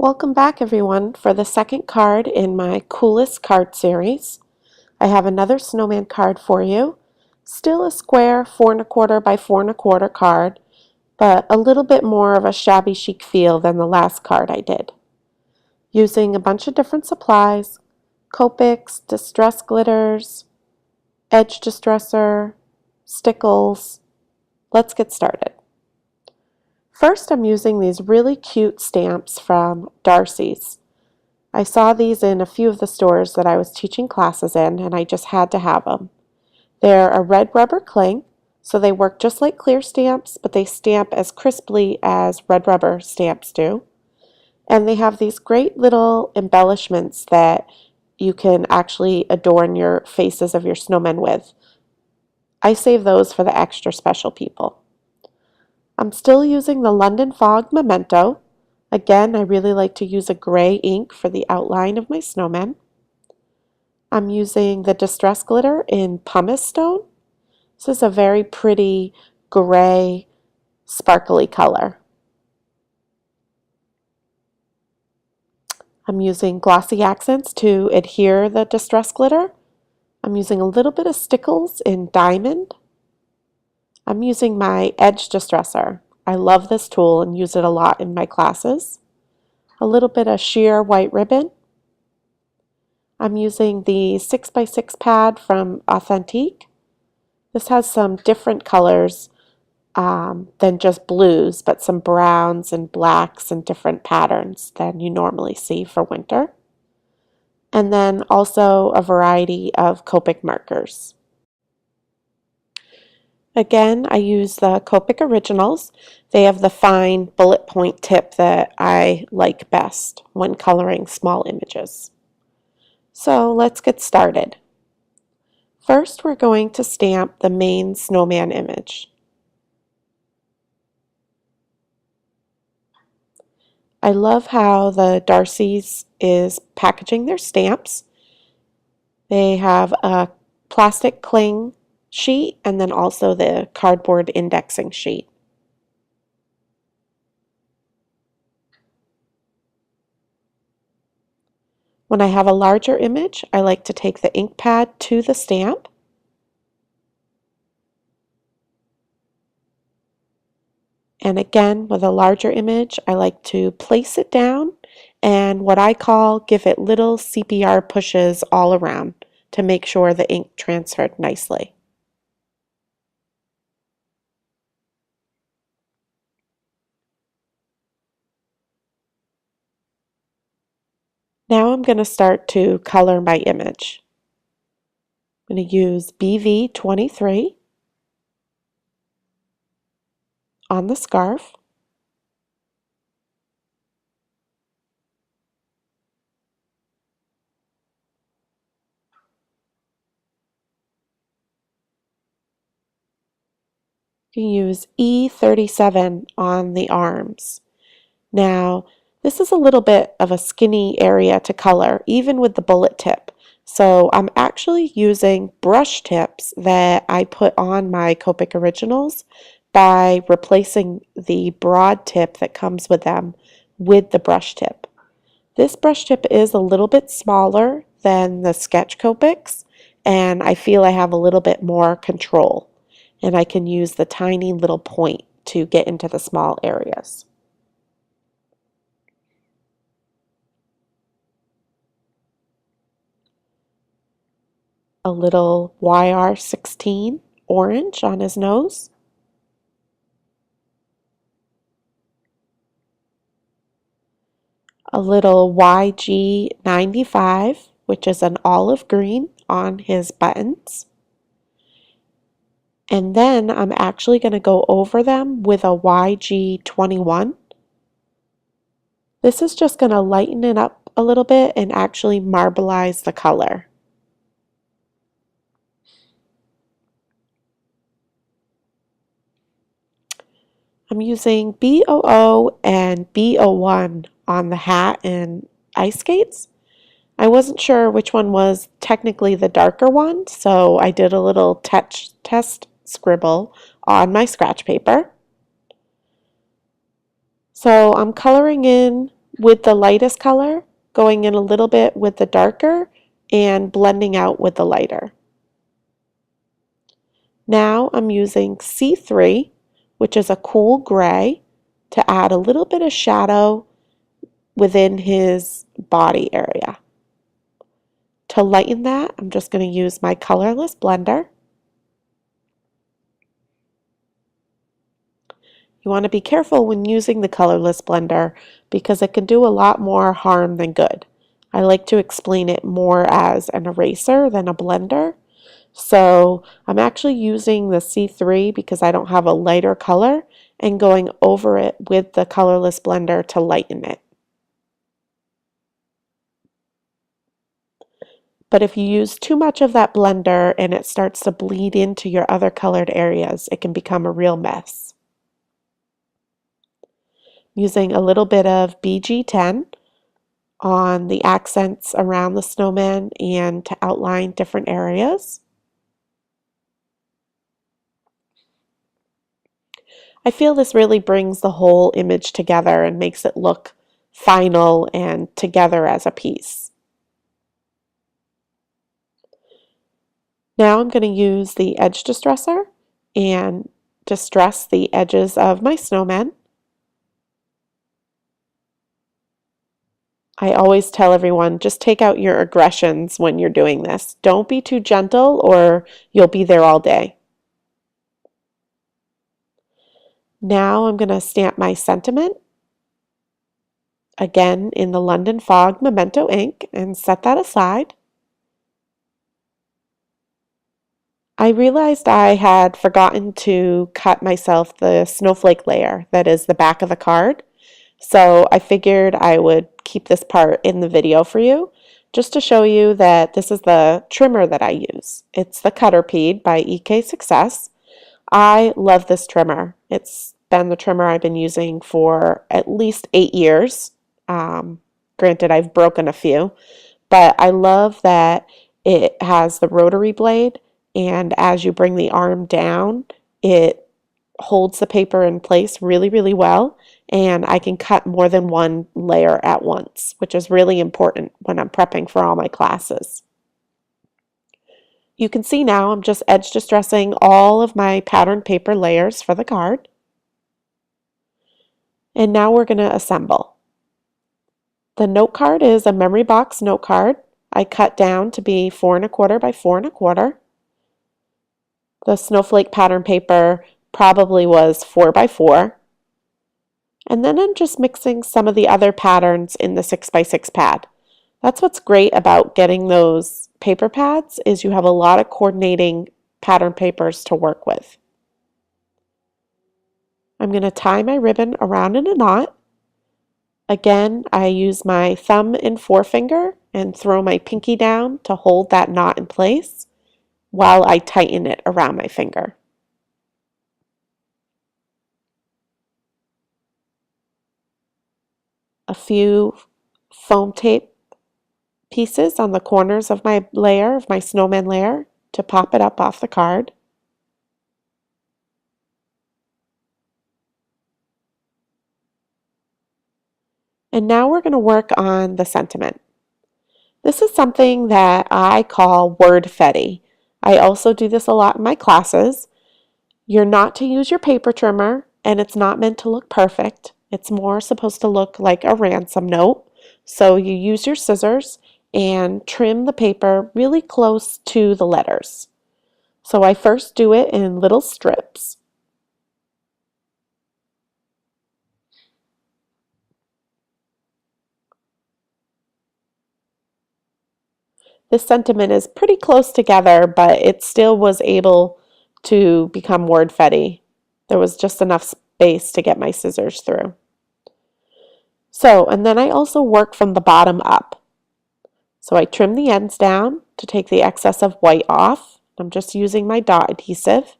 Welcome back everyone for the second card in my Coolest Card series. I have another snowman card for you. Still a square 4 1/4 by 4 1/4 card, but a little bit more of a shabby chic feel than the last card I did. Using a bunch of different supplies, Copics, distress glitters, edge distresser, stickles. Let's get started. First, I'm using these really cute stamps from Darcy's. I saw these in a few of the stores that I was teaching classes in, and I just had to have them. They're a red rubber cling, so they work just like clear stamps, but they stamp as crisply as red rubber stamps do. And they have these great little embellishments that you can actually adorn your faces of your snowmen with. I save those for the extra special people. I'm still using the London Fog Memento. Again, I really like to use a gray ink for the outline of my snowmen. I'm using the Distress Glitter in Pumice Stone. This is a very pretty gray, sparkly color. I'm using glossy accents to adhere the Distress Glitter. I'm using a little bit of Stickles in Diamond. I'm using my Edge Distresser. I love this tool and use it a lot in my classes. A little bit of sheer white ribbon. I'm using the 6x6 pad from Authentique. This has some different colors than just blues, but some browns and blacks and different patterns than you normally see for winter. And then also a variety of Copic markers. Again, I use the Copic Originals. They have the fine bullet point tip that I like best when coloring small images. So let's get started. First, we're going to stamp the main snowman image. I love how the Darcy's is packaging their stamps. They have a plastic cling sheet and then also the cardboard indexing sheet. When I have a larger image, I like to take the ink pad to the stamp. And again, with a larger image, I like to place it down and what I call give it little CPR pushes all around to make sure the ink transferred nicely. Now I'm going to start to color my image. I'm going to use BV23 on the scarf. You can use E37 on the arms. Now, this is a little bit of a skinny area to color, even with the bullet tip. So I'm actually using brush tips that I put on my Copic Originals by replacing the broad tip that comes with them with the brush tip. This brush tip is a little bit smaller than the sketch Copics, and I feel I have a little bit more control, and I can use the tiny little point to get into the small areas. A little YR16 orange on his nose. A little YG95, which is an olive green on his buttons. And then I'm actually going to go over them with a YG21. This is just going to lighten it up a little bit and actually marbleize the color. I'm using B00 and B01 on the hat and ice skates. I wasn't sure which one was technically the darker one, so I did a little test scribble on my scratch paper. So I'm coloring in with the lightest color, going in a little bit with the darker, and blending out with the lighter. Now I'm using C3, which is a cool gray, to add a little bit of shadow within his body area. To lighten that, I'm just going to use my colorless blender. You want to be careful when using the colorless blender because it can do a lot more harm than good. I like to explain it more as an eraser than a blender. So I'm actually using the C3 because I don't have a lighter color and going over it with the colorless blender to lighten it. But if you use too much of that blender and it starts to bleed into your other colored areas, it can become a real mess. Using a little bit of BG10 on the accents around the snowman and to outline different areas. I feel this really brings the whole image together and makes it look final and together as a piece. Now I'm going to use the edge distressor and distress the edges of my snowman. I always tell everyone, just take out your aggressions when you're doing this. Don't be too gentle or you'll be there all day. Now I'm going to stamp my sentiment, again in the London Fog Memento ink, and set that aside. I realized I had forgotten to cut myself the snowflake layer that is the back of the card. So I figured I would keep this part in the video for you just to show you that this is the trimmer that I use. It's the Cutterpeed by EK Success. I love this trimmer. It's been the trimmer I've been using for at least 8 years. Granted, I've broken a few, but I love that it has the rotary blade, and as you bring the arm down, it holds the paper in place really, really well, and I can cut more than one layer at once, which is really important when I'm prepping for all my classes. You can see now I'm just edge distressing all of my patterned paper layers for the card. And now we're going to assemble. The note card is a memory box note card. I cut down to be 4 1/4 by 4 1/4. The snowflake pattern paper probably was 4 by 4. And then I'm just mixing some of the other patterns in the 6 by 6 pad. That's what's great about getting those paper pads is you have a lot of coordinating pattern papers to work with. I'm going to tie my ribbon around in a knot. Again, I use my thumb and forefinger and throw my pinky down to hold that knot in place while I tighten it around my finger. A few foam tape pieces on the corners of my layer, of my snowman layer, to pop it up off the card. And now we're going to work on the sentiment. This is something that I call word fetty. I also do this a lot in my classes. You're not to use your paper trimmer, and it's not meant to look perfect. It's more supposed to look like a ransom note. So you use your scissors and trim the paper really close to the letters. So I first do it in little strips. This sentiment is pretty close together, but it still was able to become word fetty. There was just enough space to get my scissors through. So, and then I also work from the bottom up. So I trim the ends down to take the excess of white off. I'm just using my dot adhesive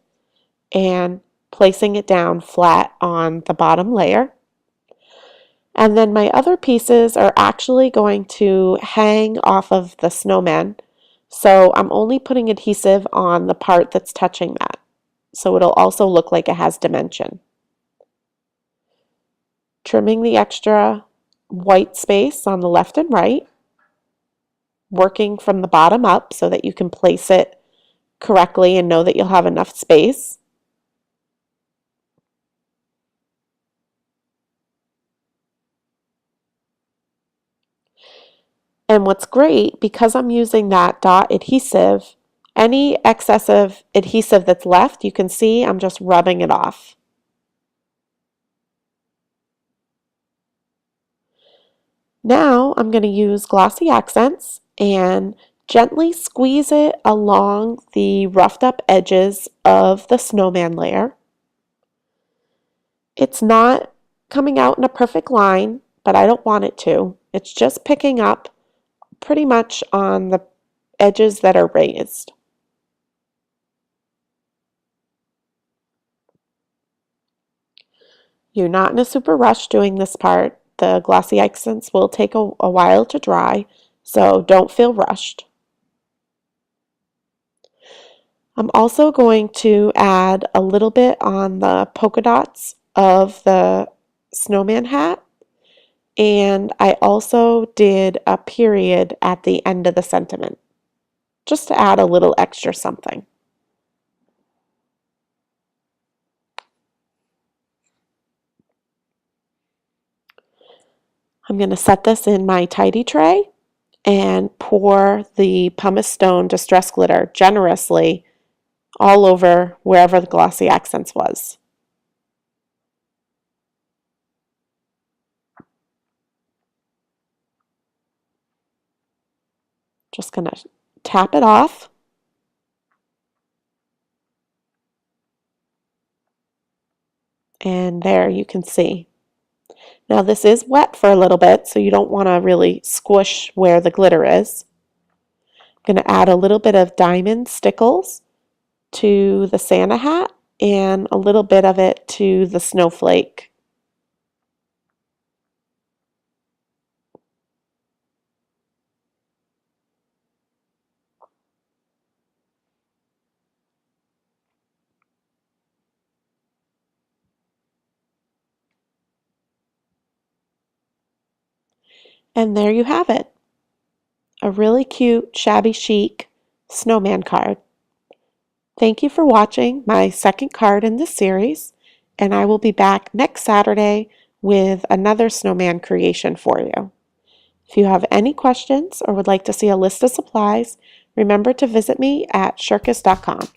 and placing it down flat on the bottom layer. And then my other pieces are actually going to hang off of the snowman. So I'm only putting adhesive on the part that's touching that. So it'll also look like it has dimension. Trimming the extra white space on the left and right, working from the bottom up so that you can place it correctly and know that you'll have enough space. And what's great, because I'm using that dot adhesive, any excessive adhesive that's left, you can see I'm just rubbing it off. Now I'm going to use glossy accents and gently squeeze it along the roughed up edges of the snowman layer. It's not coming out in a perfect line, but I don't want it to. It's just picking up pretty much on the edges that are raised. You're not in a super rush doing this part. The glossy accents will take a while to dry, so don't feel rushed. I'm also going to add a little bit on the polka dots of the snowman hat, and I also did a period at the end of the sentiment, just to add a little extra something. I'm going to set this in my tidy tray and pour the pumice stone distress glitter generously all over wherever the glossy accents was. Just going to tap it off. And there you can see. Now this is wet for a little bit, so you don't want to really squish where the glitter is. I'm going to add a little bit of diamond stickles to the Santa hat and a little bit of it to the snowflake. And there you have it. A really cute, shabby chic snowman card. Thank you for watching my second card in this series, and I will be back next Saturday with another snowman creation for you. If you have any questions or would like to see a list of supplies, remember to visit me at shirkus.com.